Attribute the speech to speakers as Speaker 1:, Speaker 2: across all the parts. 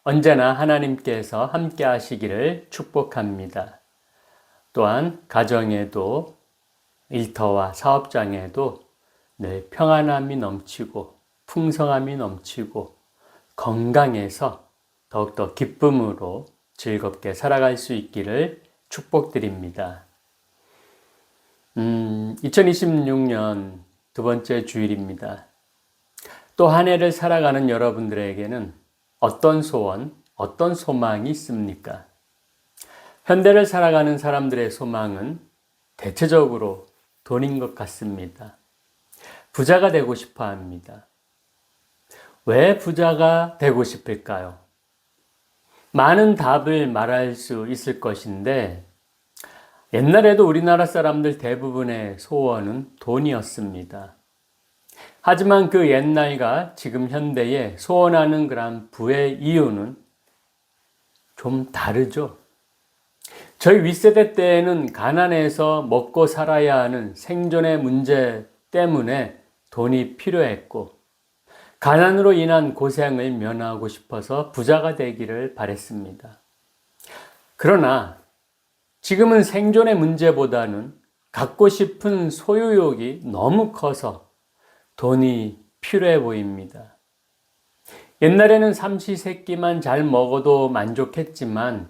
Speaker 1: 언제나 하나님께서 함께 하시기를 축복합니다. 또한 가정에도 일터와 사업장에도 늘 평안함이 넘치고 풍성함이 넘치고 건강해서 더욱더 기쁨으로 즐겁게 살아갈 수 있기를 축복드립니다. 2026년 두 번째 주일입니다. 또 한 해를 살아가는 여러분들에게는 어떤 소원, 어떤 소망이 있습니까? 현대를 살아가는 사람들의 소망은 대체적으로 돈인 것 같습니다. 부자가 되고 싶어 합니다. 왜 부자가 되고 싶을까요? 많은 답을 말할 수 있을 것인데, 옛날에도 우리나라 사람들 대부분의 소원은 돈이었습니다. 하지만 그 옛날과 지금 현대에 소원하는 그런 부의 이유는 좀 다르죠. 저희 윗세대 때에는 가난해서 먹고 살아야 하는 생존의 문제 때문에 돈이 필요했고, 가난으로 인한 고생을 면하고 싶어서 부자가 되기를 바랬습니다. 그러나 지금은 생존의 문제보다는 갖고 싶은 소유욕이 너무 커서 돈이 필요해 보입니다. 옛날에는 삼시세끼만 잘 먹어도 만족했지만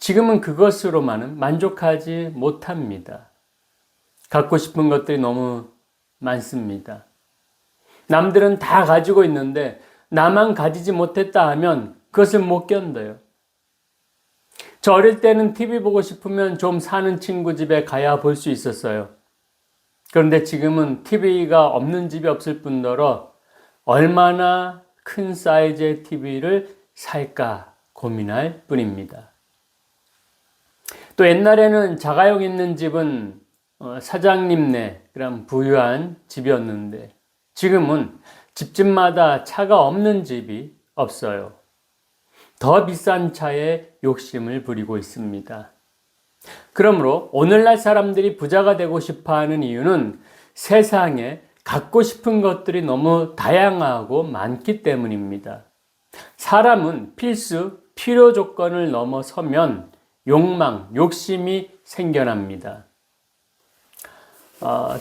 Speaker 1: 지금은 그것으로만은 만족하지 못합니다. 갖고 싶은 것들이 너무 많습니다. 남들은 다 가지고 있는데 나만 가지지 못했다 하면 그것을 못 견뎌요. 저 어릴 때는 TV 보고 싶으면 좀 사는 친구 집에 가야 볼 수 있었어요. 그런데 지금은 TV가 없는 집이 없을 뿐더러 얼마나 큰 사이즈의 TV를 살까 고민할 뿐입니다. 또 옛날에는 자가용 있는 집은 사장님네 그런 부유한 집이었는데 지금은 집집마다 차가 없는 집이 없어요. 더 비싼 차에 욕심을 부리고 있습니다. 그러므로 오늘날 사람들이 부자가 되고 싶어 하는 이유는 세상에 갖고 싶은 것들이 너무 다양하고 많기 때문입니다. 사람은 필요 조건을 넘어서면 욕망, 욕심이 생겨납니다.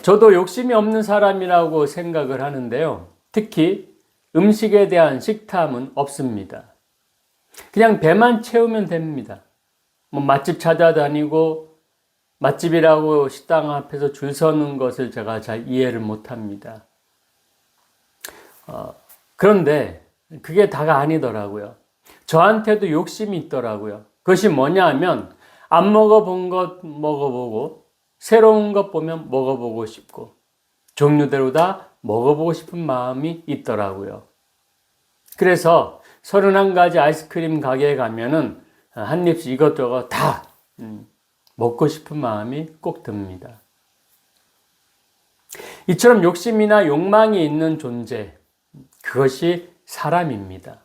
Speaker 1: 저도 욕심이 없는 사람이라고 생각을 하는데요. 특히 음식에 대한 식탐은 없습니다. 그냥 배만 채우면 됩니다. 맛집 찾아다니고 맛집이라고 식당 앞에서 줄 서는 것을 제가 잘 이해를 못합니다. 그런데 그게 다가 아니더라고요. 저한테도 욕심이 있더라고요. 그것이 뭐냐 하면 안 먹어본 것 먹어보고 새로운 것 보면 먹어보고 싶고 종류대로 다 먹어보고 싶은 마음이 있더라고요. 그래서 31가지 아이스크림 가게에 가면은 한 입씩 이것저것 다 먹고 싶은 마음이 꼭 듭니다. 이처럼 욕심이나 욕망이 있는 존재, 그것이 사람입니다.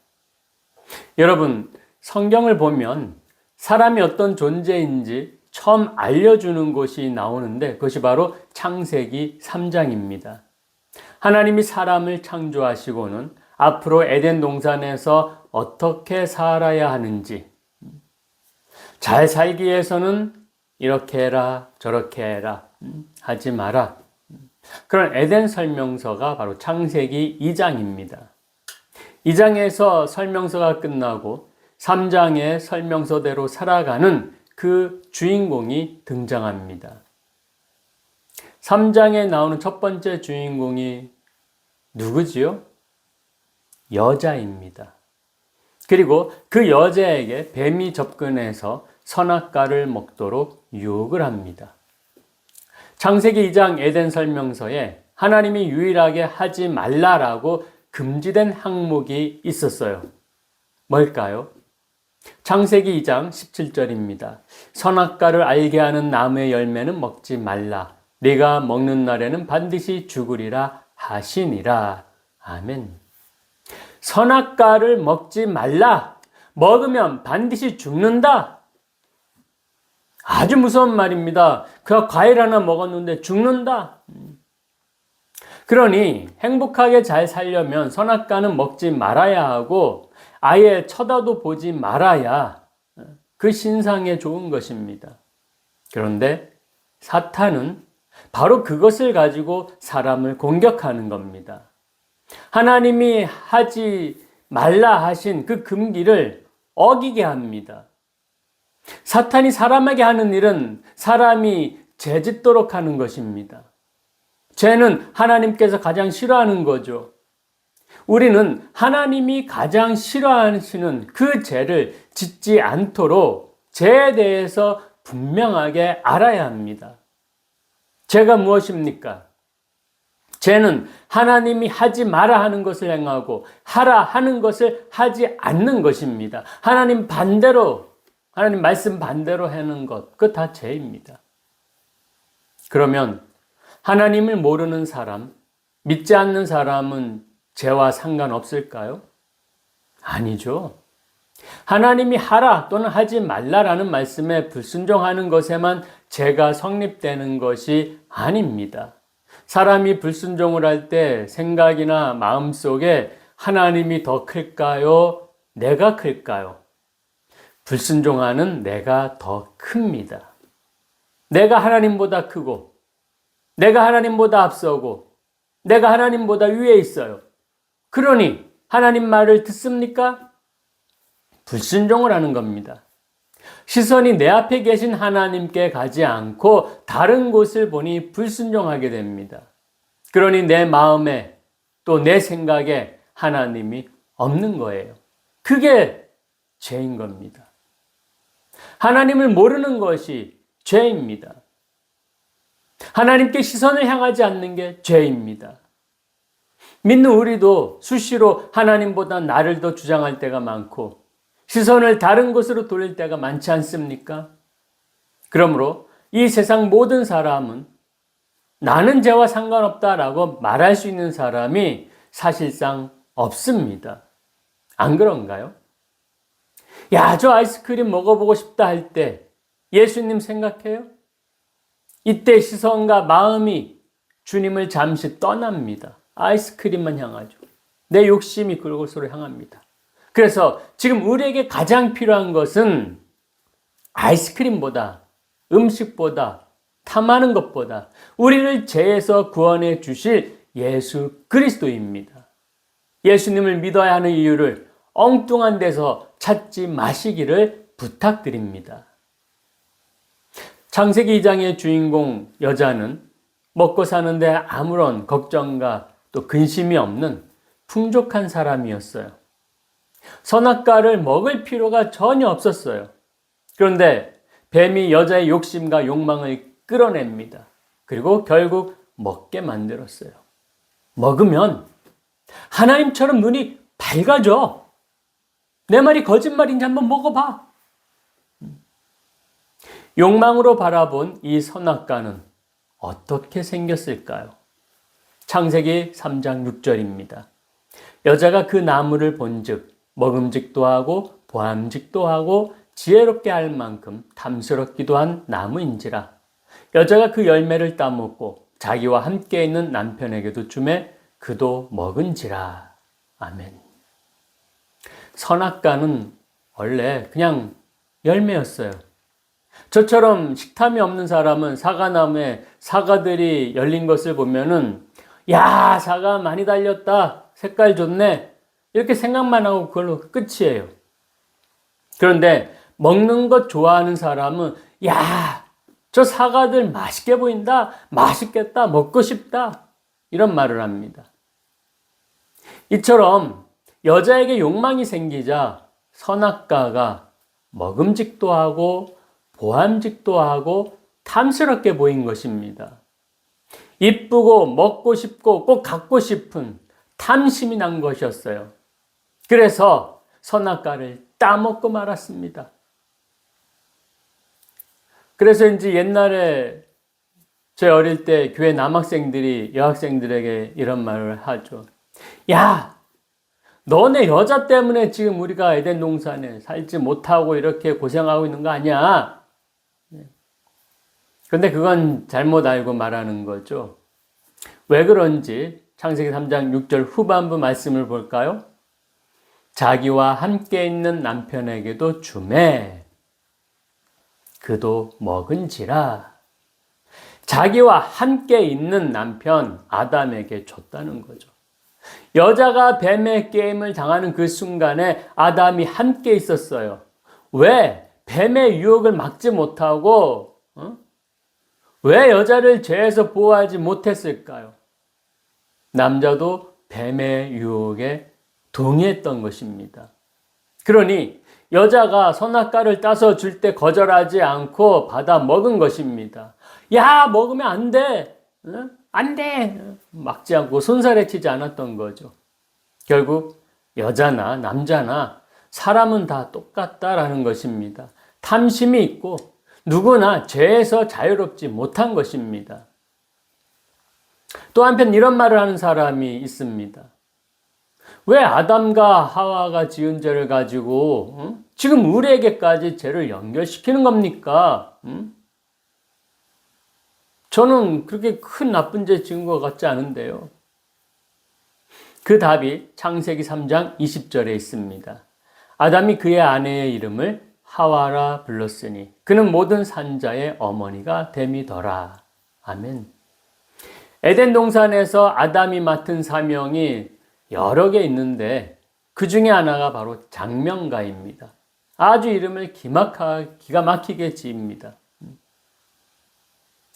Speaker 1: 여러분, 성경을 보면 사람이 어떤 존재인지 처음 알려주는 것이 나오는데 그것이 바로 창세기 3장입니다. 하나님이 사람을 창조하시고는 앞으로 에덴 동산에서 어떻게 살아야 하는지, 잘 살기 위해서는 이렇게 해라 저렇게 해라 하지 마라, 그런 에덴 설명서가 바로 창세기 2장입니다. 2장에서 설명서가 끝나고 3장의 설명서대로 살아가는 그 주인공이 등장합니다. 3장에 나오는 첫 번째 주인공이 누구지요? 여자입니다. 그리고 그 여자에게 뱀이 접근해서 선악과를 먹도록 유혹을 합니다. 창세기 2장 에덴 설명서에 하나님이 유일하게 하지 말라라고 금지된 항목이 있었어요. 뭘까요? 창세기 2장 17절입니다. 선악과를 알게 하는 나무의 열매는 먹지 말라. 네가 먹는 날에는 반드시 죽으리라 하시니라. 아멘. 선악과를 먹지 말라. 먹으면 반드시 죽는다. 아주 무서운 말입니다. 그 과일 하나 먹었는데 죽는다. 그러니 행복하게 잘 살려면 선악과는 먹지 말아야 하고 아예 쳐다도 보지 말아야 그 신상에 좋은 것입니다. 그런데 사탄은 바로 그것을 가지고 사람을 공격하는 겁니다. 하나님이 하지 말라 하신 그 금기를 어기게 합니다. 사탄이 사람에게 하는 일은 사람이 죄짓도록 하는 것입니다. 죄는 하나님께서 가장 싫어하는 거죠. 우리는 하나님이 가장 싫어하시는 그 죄를 짓지 않도록 죄에 대해서 분명하게 알아야 합니다. 죄가 무엇입니까? 죄는 하나님이 하지 마라 하는 것을 행하고 하라 하는 것을 하지 않는 것입니다. 하나님 말씀 반대로 하는 것, 그거 다 죄입니다. 그러면 하나님을 모르는 사람, 믿지 않는 사람은 죄와 상관없을까요? 아니죠. 하나님이 하라 또는 하지 말라라는 말씀에 불순종하는 것에만 죄가 성립되는 것이 아닙니다. 사람이 불순종을 할 때 생각이나 마음속에 하나님이 더 클까요? 내가 클까요? 불순종하는 내가 더 큽니다. 내가 하나님보다 크고, 내가 하나님보다 앞서고, 내가 하나님보다 위에 있어요. 그러니 하나님 말을 듣습니까? 불순종을 하는 겁니다. 시선이 내 앞에 계신 하나님께 가지 않고 다른 곳을 보니 불순종하게 됩니다. 그러니 내 마음에 또 내 생각에 하나님이 없는 거예요. 그게 죄인 겁니다. 하나님을 모르는 것이 죄입니다. 하나님께 시선을 향하지 않는 게 죄입니다. 믿는 우리도 수시로 하나님보다 나를 더 주장할 때가 많고 시선을 다른 곳으로 돌릴 때가 많지 않습니까? 그러므로 이 세상 모든 사람은 나는 죄와 상관없다라고 말할 수 있는 사람이 사실상 없습니다. 안 그런가요? 야, 저 아이스크림 먹어보고 싶다 할 때 예수님 생각해요? 이때 시선과 마음이 주님을 잠시 떠납니다. 아이스크림만 향하죠. 내 욕심이 그곳으로 향합니다. 그래서 지금 우리에게 가장 필요한 것은 아이스크림보다, 음식보다, 탐하는 것보다 우리를 죄에서 구원해 주실 예수 그리스도입니다. 예수님을 믿어야 하는 이유를 엉뚱한 데서 찾지 마시기를 부탁드립니다. 창세기 2장의 주인공 여자는 먹고 사는데 아무런 걱정과 또 근심이 없는 풍족한 사람이었어요. 선악과를 먹을 필요가 전혀 없었어요. 그런데 뱀이 여자의 욕심과 욕망을 끌어냅니다. 그리고 결국 먹게 만들었어요. 먹으면 하나님처럼 눈이 밝아져. 내 말이 거짓말인지 한번 먹어봐. 욕망으로 바라본 이 선악과는 어떻게 생겼을까요? 창세기 3장 6절입니다. 여자가 그 나무를 본즉 먹음직도 하고 보암직도 하고 지혜롭게 할 만큼 탐스럽기도 한 나무인지라. 여자가 그 열매를 따먹고 자기와 함께 있는 남편에게도 주매 그도 먹은지라. 아멘. 선악과는 원래 그냥 열매였어요. 저처럼 식탐이 없는 사람은 사과나무에 사과들이 열린 것을 보면은 야, 사과 많이 달렸다. 색깔 좋네. 이렇게 생각만 하고 그걸로 끝이에요. 그런데 먹는 것 좋아하는 사람은 야, 저 사과들 맛있게 보인다. 맛있겠다. 먹고 싶다. 이런 말을 합니다. 이처럼 여자에게 욕망이 생기자 선악과가 먹음직도 하고 보암직도 하고 탐스럽게 보인 것입니다. 이쁘고 먹고 싶고 꼭 갖고 싶은 탐심이 난 것이었어요. 그래서 선악과를 따먹고 말았습니다. 그래서 이제 옛날에 제 어릴 때 교회 남학생들이 여학생들에게 이런 말을 하죠. 야, 너네 여자 때문에 지금 우리가 에덴 동산에 살지 못하고 이렇게 고생하고 있는 거 아니야? 근데 그건 잘못 알고 말하는 거죠. 왜 그런지 창세기 3장 6절 후반부 말씀을 볼까요? 자기와 함께 있는 남편에게도 주매 그도 먹은지라. 자기와 함께 있는 남편 아담에게 줬다는 거죠. 여자가 뱀의 게임을 당하는 그 순간에 아담이 함께 있었어요. 왜? 뱀의 유혹을 막지 못하고 왜 여자를 죄에서 보호하지 못했을까요? 남자도 뱀의 유혹에 동의했던 것입니다. 그러니 여자가 선악과를 따서 줄 때 거절하지 않고 받아 먹은 것입니다. 야, 먹으면 안 돼. 안 돼. 막지 않고 손살에 치지 않았던 거죠. 결국 여자나 남자나 사람은 다 똑같다라는 것입니다. 탐심이 있고 누구나 죄에서 자유롭지 못한 것입니다. 또 한편 이런 말을 하는 사람이 있습니다. 왜 아담과 하와가 지은 죄를 가지고 지금 우리에게까지 죄를 연결시키는 겁니까? 저는 그렇게 큰 나쁜 죄 지은 것 같지 않은데요. 그 답이 창세기 3장 20절에 있습니다. 아담이 그의 아내의 이름을 하와라 불렀으니 그는 모든 산자의 어머니가 됨이더라. 아멘. 에덴 동산에서 아담이 맡은 사명이 여러 개 있는데 그 중에 하나가 바로 장명가입니다. 아주 이름을 기가 막히게 지입니다.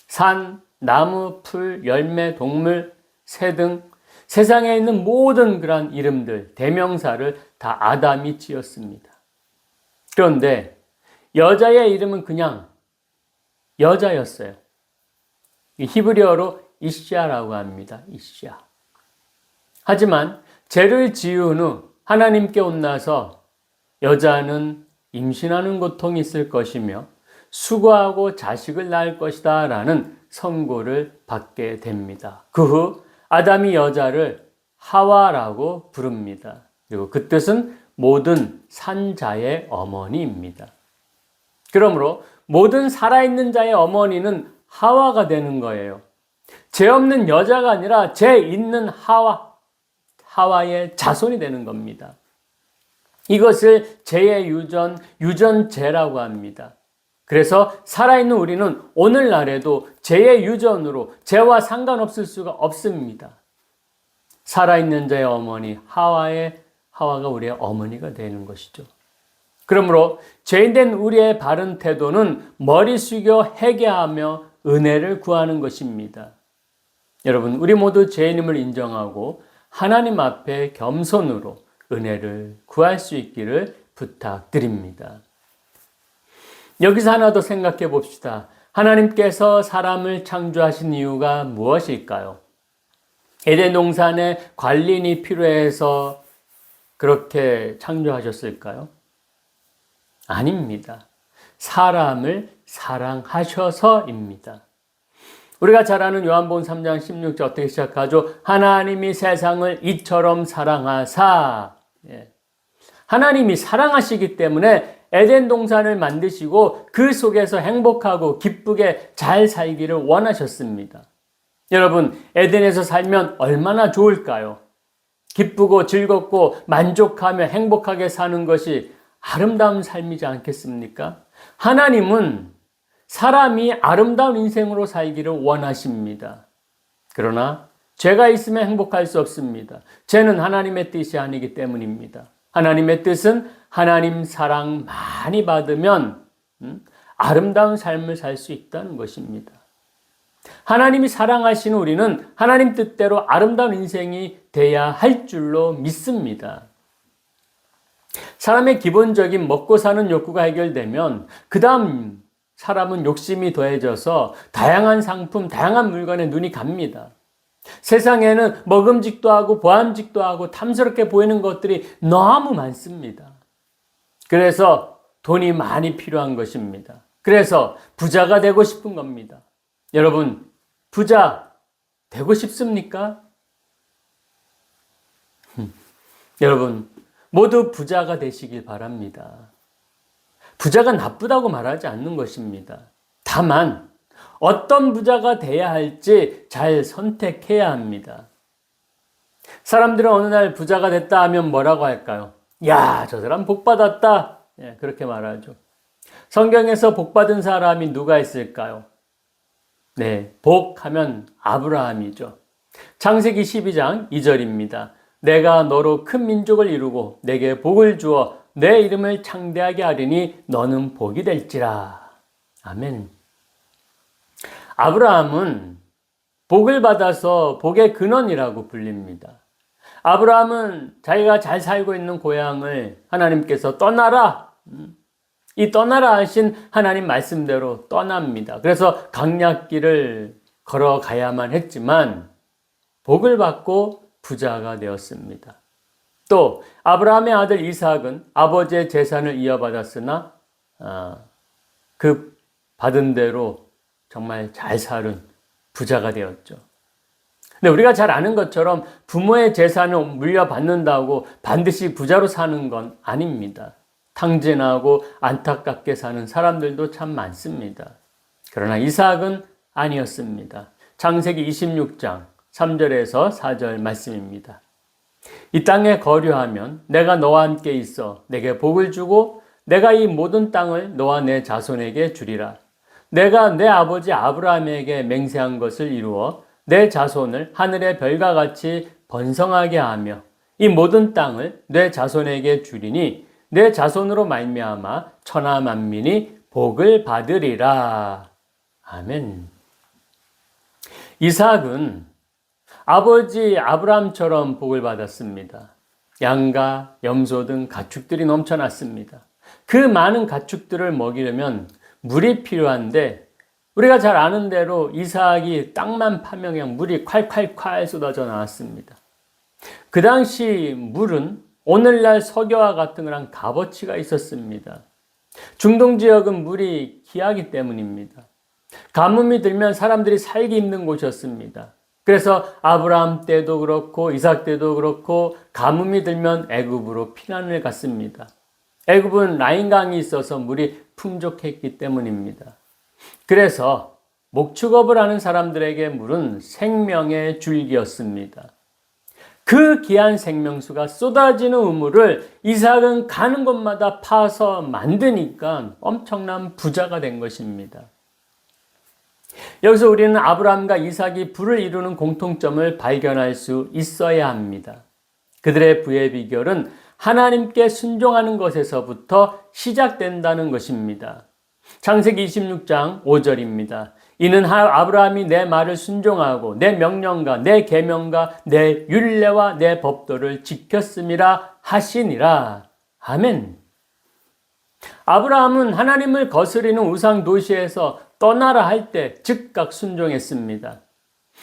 Speaker 1: 산, 나무, 풀, 열매, 동물, 새 등 세상에 있는 모든 그러한 이름들, 대명사를 다 아담이 지었습니다. 그런데 여자의 이름은 그냥 여자였어요. 히브리어로 이샤라고 합니다. 이샤. 하지만 죄를 지은 후 하나님께 혼나서 여자는 임신하는 고통이 있을 것이며 수고하고 자식을 낳을 것이다 라는 선고를 받게 됩니다. 그 후 아담이 여자를 하와라고 부릅니다. 그리고 그 뜻은 모든 산자의 어머니입니다. 그러므로 모든 살아있는 자의 어머니는 하와가 되는 거예요. 죄 없는 여자가 아니라 죄 있는 하와의 자손이 되는 겁니다. 이것을 죄의 유전죄라고 합니다. 그래서 살아있는 우리는 오늘날에도 죄의 유전으로 죄와 상관없을 수가 없습니다. 살아있는 자의 어머니 하와가 우리의 어머니가 되는 것이죠. 그러므로 죄인된 우리의 바른 태도는 머리 숙여 회개하며 은혜를 구하는 것입니다. 여러분, 우리 모두 죄인임을 인정하고 하나님 앞에 겸손으로 은혜를 구할 수 있기를 부탁드립니다. 여기서 하나 더 생각해 봅시다. 하나님께서 사람을 창조하신 이유가 무엇일까요? 에덴 동산에 관리인이 필요해서 그렇게 창조하셨을까요? 아닙니다. 사람을 사랑하셔서입니다. 우리가 잘 아는 요한복음 3장 16절 어떻게 시작하죠? 하나님이 세상을 이처럼 사랑하사. 하나님이 사랑하시기 때문에 에덴 동산을 만드시고 그 속에서 행복하고 기쁘게 잘 살기를 원하셨습니다. 여러분, 에덴에서 살면 얼마나 좋을까요? 기쁘고 즐겁고 만족하며 행복하게 사는 것이 아름다운 삶이지 않겠습니까? 하나님은 사람이 아름다운 인생으로 살기를 원하십니다. 그러나 죄가 있으면 행복할 수 없습니다. 죄는 하나님의 뜻이 아니기 때문입니다. 하나님의 뜻은 하나님 사랑 많이 받으면 아름다운 삶을 살 수 있다는 것입니다. 하나님이 사랑하시는 우리는 하나님 뜻대로 아름다운 인생이 돼야 할 줄로 믿습니다. 사람의 기본적인 먹고 사는 욕구가 해결되면 그 다음 사람은 욕심이 더해져서 다양한 상품, 다양한 물건에 눈이 갑니다. 세상에는 먹음직도 하고 보암직도 하고 탐스럽게 보이는 것들이 너무 많습니다. 그래서 돈이 많이 필요한 것입니다. 그래서 부자가 되고 싶은 겁니다. 여러분, 부자 되고 싶습니까? 여러분, 모두 부자가 되시길 바랍니다. 부자가 나쁘다고 말하지 않는 것입니다. 다만 어떤 부자가 돼야 할지 잘 선택해야 합니다. 사람들은 어느 날 부자가 됐다 하면 뭐라고 할까요? 야, 저 사람 복 받았다. 예, 그렇게 말하죠. 성경에서 복 받은 사람이 누가 있을까요? 네, 복 하면 아브라함이죠. 창세기 12장 2절입니다. 내가 너로 큰 민족을 이루고 내게 복을 주어 내 이름을 창대하게 하리니 너는 복이 될지라. 아멘. 아브라함은 복을 받아서 복의 근원이라고 불립니다. 아브라함은 자기가 잘 살고 있는 고향을 하나님께서 떠나라. 이 떠나라 하신 하나님 말씀대로 떠납니다. 그래서 강약길을 걸어가야만 했지만 복을 받고 부자가 되었습니다. 또 아브라함의 아들 이삭은 아버지의 재산을 이어받았으나 그 받은 대로 정말 잘 사는 부자가 되었죠. 근데 우리가 잘 아는 것처럼 부모의 재산을 물려받는다고 반드시 부자로 사는 건 아닙니다. 탕진하고 안타깝게 사는 사람들도 참 많습니다. 그러나 이삭은 아니었습니다. 창세기 26장 3절에서 4절 말씀입니다. 이 땅에 거류하면 내가 너와 함께 있어 내게 복을 주고 내가 이 모든 땅을 너와 내 자손에게 주리라. 내가 내 아버지 아브라함에게 맹세한 것을 이루어 내 자손을 하늘의 별과 같이 번성하게 하며 이 모든 땅을 내 자손에게 주리니 내 자손으로 말미암아 천하 만민이 복을 받으리라. 아멘. 이삭은 아버지 아브라함처럼 복을 받았습니다. 양과 염소 등 가축들이 넘쳐났습니다. 그 많은 가축들을 먹이려면 물이 필요한데 우리가 잘 아는 대로 이삭이 땅만 파면 그냥 물이 콸콸콸 쏟아져 나왔습니다. 그 당시 물은 오늘날 석유와 같은 그런 값어치가 있었습니다. 중동 지역은 물이 귀하기 때문입니다. 가뭄이 들면 사람들이 살기 힘든 곳이었습니다. 그래서 아브라함 때도 그렇고 이삭 때도 그렇고 가뭄이 들면 애굽으로 피난을 갔습니다. 애굽은 라인강이 있어서 물이 풍족했기 때문입니다. 그래서 목축업을 하는 사람들에게 물은 생명의 줄기였습니다. 그 귀한 생명수가 쏟아지는 우물을 이삭은 가는 곳마다 파서 만드니까 엄청난 부자가 된 것입니다. 여기서 우리는 아브라함과 이삭이 부를 이루는 공통점을 발견할 수 있어야 합니다. 그들의 부의 비결은 하나님께 순종하는 것에서부터 시작된다는 것입니다. 창세기 26장 5절입니다. 이는 아브라함이 내 말을 순종하고 내 명령과 내 계명과 내 율례와 내 법도를 지켰음이라 하시니라. 아멘. 아브라함은 하나님을 거스리는 우상 도시에서 떠나라 할 때 즉각 순종했습니다.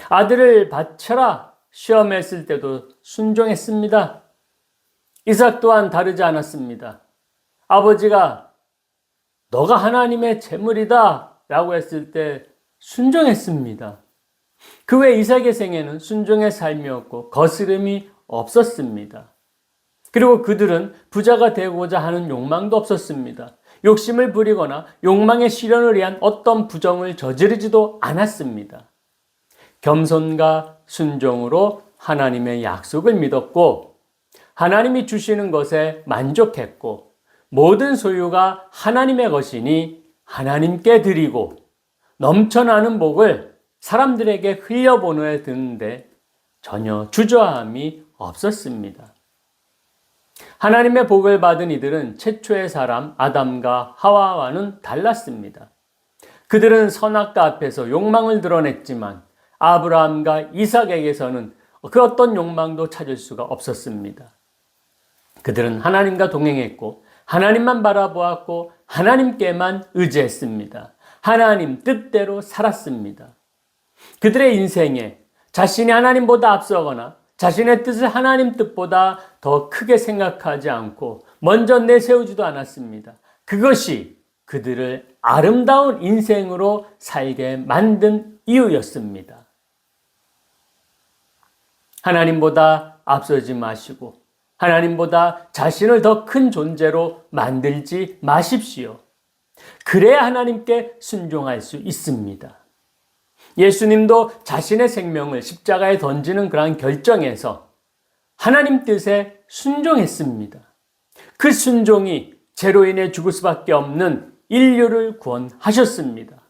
Speaker 1: 아들을 바쳐라 시험했을 때도 순종했습니다. 이삭 또한 다르지 않았습니다. 아버지가 너가 하나님의 재물이다 라고 했을 때 순종했습니다. 그 외 이삭의 생애는 순종의 삶이었고 거스름이 없었습니다. 그리고 그들은 부자가 되고자 하는 욕망도 없었습니다. 욕심을 부리거나 욕망의 실현을 위한 어떤 부정을 저지르지도 않았습니다. 겸손과 순종으로 하나님의 약속을 믿었고 하나님이 주시는 것에 만족했고 모든 소유가 하나님의 것이니 하나님께 드리고 넘쳐나는 복을 사람들에게 흘려보내야 되는데 전혀 주저함이 없었습니다. 하나님의 복을 받은 이들은 최초의 사람 아담과 하와와는 달랐습니다. 그들은 선악과 앞에서 욕망을 드러냈지만 아브라함과 이삭에게서는 그 어떤 욕망도 찾을 수가 없었습니다. 그들은 하나님과 동행했고 하나님만 바라보았고 하나님께만 의지했습니다. 하나님 뜻대로 살았습니다. 그들의 인생에 자신이 하나님보다 앞서거나 자신의 뜻을 하나님 뜻보다 더 크게 생각하지 않고 먼저 내세우지도 않았습니다. 그것이 그들을 아름다운 인생으로 살게 만든 이유였습니다. 하나님보다 앞서지 마시고 하나님보다 자신을 더 큰 존재로 만들지 마십시오. 그래야 하나님께 순종할 수 있습니다. 예수님도 자신의 생명을 십자가에 던지는 그러한 결정에서 하나님 뜻에 순종했습니다. 그 순종이 죄로 인해 죽을 수밖에 없는 인류를 구원하셨습니다.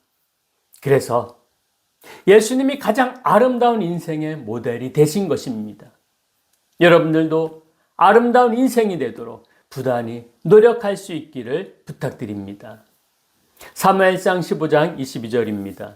Speaker 1: 그래서 예수님이 가장 아름다운 인생의 모델이 되신 것입니다. 여러분들도 아름다운 인생이 되도록 부단히 노력할 수 있기를 부탁드립니다. 사무엘상 15장 22절입니다.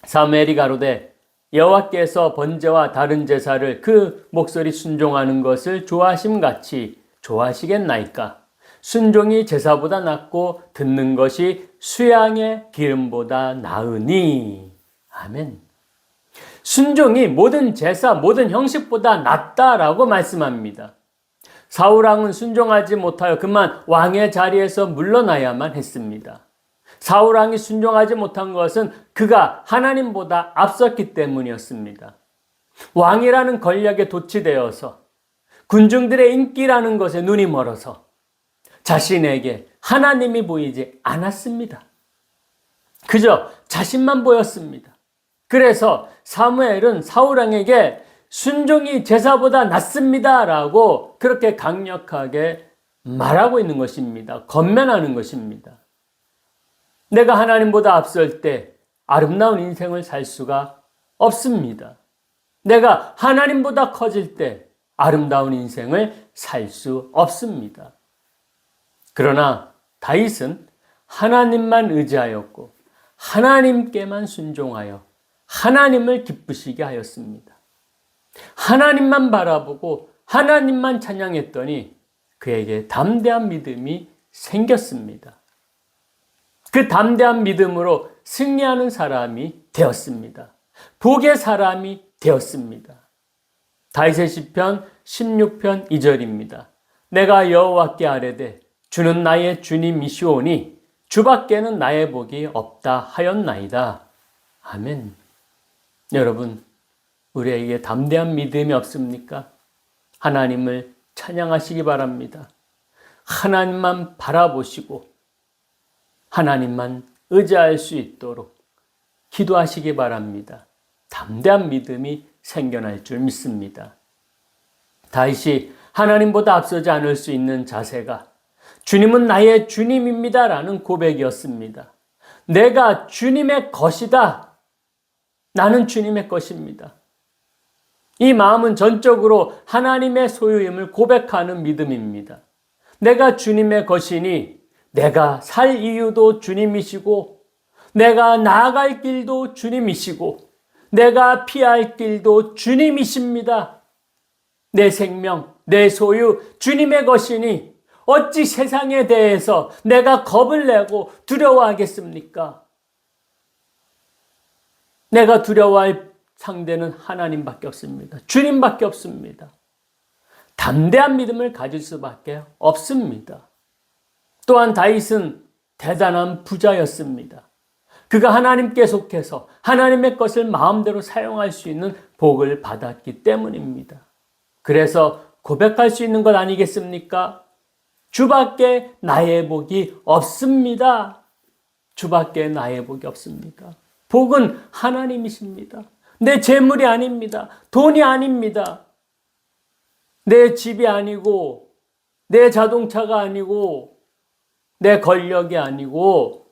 Speaker 1: 사무엘이 가로되 여호와께서 번제와 다른 제사를 그 목소리 순종하는 것을 좋아하심같이 좋아하시겠나이까? 순종이 제사보다 낫고 듣는 것이 수양의 기름보다 나으니. 아멘. 순종이 모든 제사, 모든 형식보다 낫다라고 말씀합니다. 사울왕은 순종하지 못하여 그만 왕의 자리에서 물러나야만 했습니다. 사울왕이 순종하지 못한 것은 그가 하나님보다 앞섰기 때문이었습니다. 왕이라는 권력에 도취되어서 군중들의 인기라는 것에 눈이 멀어서 자신에게 하나님이 보이지 않았습니다. 그저 자신만 보였습니다. 그래서 사무엘은 사울왕에게 순종이 제사보다 낫습니다 라고 그렇게 강력하게 말하고 있는 것입니다. 권면하는 것입니다. 내가 하나님보다 앞설 때 아름다운 인생을 살 수가 없습니다. 내가 하나님보다 커질 때 아름다운 인생을 살 수 없습니다. 그러나 다윗은 하나님만 의지하였고 하나님께만 순종하여 하나님을 기쁘시게 하였습니다. 하나님만 바라보고 하나님만 찬양했더니 그에게 담대한 믿음이 생겼습니다. 그 담대한 믿음으로 승리하는 사람이 되었습니다. 복의 사람이 되었습니다. 다윗의 시편 16편 2절입니다. 내가 여호와께 아뢰되 주는 나의 주님이시오니 주밖에는 나의 복이 없다 하였나이다. 아멘. 여러분, 우리에게 담대한 믿음이 없습니까? 하나님을 찬양하시기 바랍니다. 하나님만 바라보시고 하나님만 의지할 수 있도록 기도하시기 바랍니다. 담대한 믿음이 생겨날 줄 믿습니다. 다윗이 하나님보다 앞서지 않을 수 있는 자세가 주님은 나의 주님입니다 라는 고백이었습니다. 내가 주님의 것이다. 나는 주님의 것입니다. 이 마음은 전적으로 하나님의 소유임을 고백하는 믿음입니다. 내가 주님의 것이니 내가 살 이유도 주님이시고 내가 나아갈 길도 주님이시고 내가 피할 길도 주님이십니다. 내 생명, 내 소유 주님의 것이니 어찌 세상에 대해서 내가 겁을 내고 두려워하겠습니까? 내가 두려워할 상대는 하나님밖에 없습니다. 주님밖에 없습니다. 담대한 믿음을 가질 수밖에 없습니다. 또한 다윗은 대단한 부자였습니다. 그가 하나님께 속해서 하나님의 것을 마음대로 사용할 수 있는 복을 받았기 때문입니다. 그래서 고백할 수 있는 것 아니겠습니까? 주밖에 나의 복이 없습니다. 주밖에 나의 복이 없습니다. 복은 하나님이십니다. 내 재물이 아닙니다. 돈이 아닙니다. 내 집이 아니고 내 자동차가 아니고 내 권력이 아니고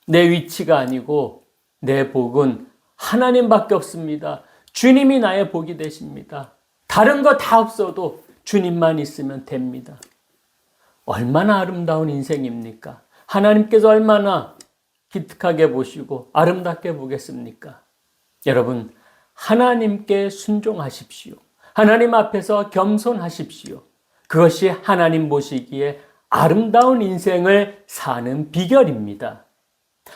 Speaker 1: 내 위치가 아니고 내 복은 하나님밖에 없습니다. 주님이 나의 복이 되십니다. 다른 거 다 없어도 주님만 있으면 됩니다. 얼마나 아름다운 인생입니까? 하나님께서 얼마나 기특하게 보시고 아름답게 보겠습니까? 여러분, 하나님께 순종하십시오. 하나님 앞에서 겸손하십시오. 그것이 하나님 보시기에 아름다운 인생을 사는 비결입니다.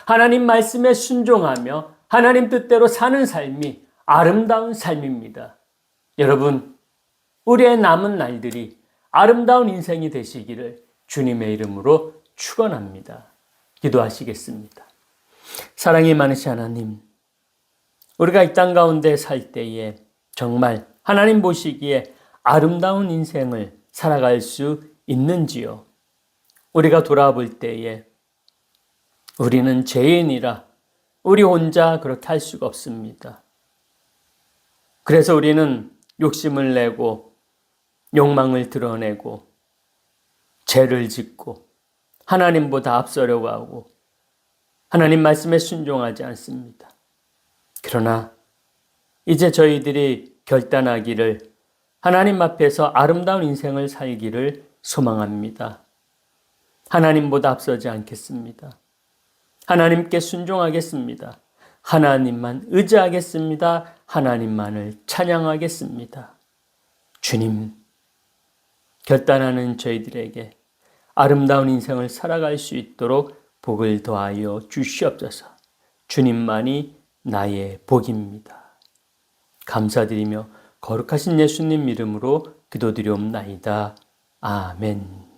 Speaker 1: 하나님 말씀에 순종하며 하나님 뜻대로 사는 삶이 아름다운 삶입니다. 여러분, 우리의 남은 날들이 아름다운 인생이 되시기를 주님의 이름으로 축원합니다. 기도하시겠습니다. 사랑이 많으신 하나님, 우리가 이 땅 가운데 살 때에 정말 하나님 보시기에 아름다운 인생을 살아갈 수 있는지요? 우리가 돌아볼 때에 우리는 죄인이라 우리 혼자 그렇게 할 수가 없습니다. 그래서 우리는 욕심을 내고 욕망을 드러내고 죄를 짓고 하나님보다 앞서려고 하고 하나님 말씀에 순종하지 않습니다. 그러나 이제 저희들이 결단하기를 하나님 앞에서 아름다운 인생을 살기를 소망합니다. 하나님보다 앞서지 않겠습니다. 하나님께 순종하겠습니다. 하나님만 의지하겠습니다. 하나님만을 찬양하겠습니다. 주님, 결단하는 저희들에게 아름다운 인생을 살아갈 수 있도록 복을 더하여 주시옵소서. 주님만이 나의 복입니다. 감사드리며 거룩하신 예수님 이름으로 기도드리옵나이다. 아멘.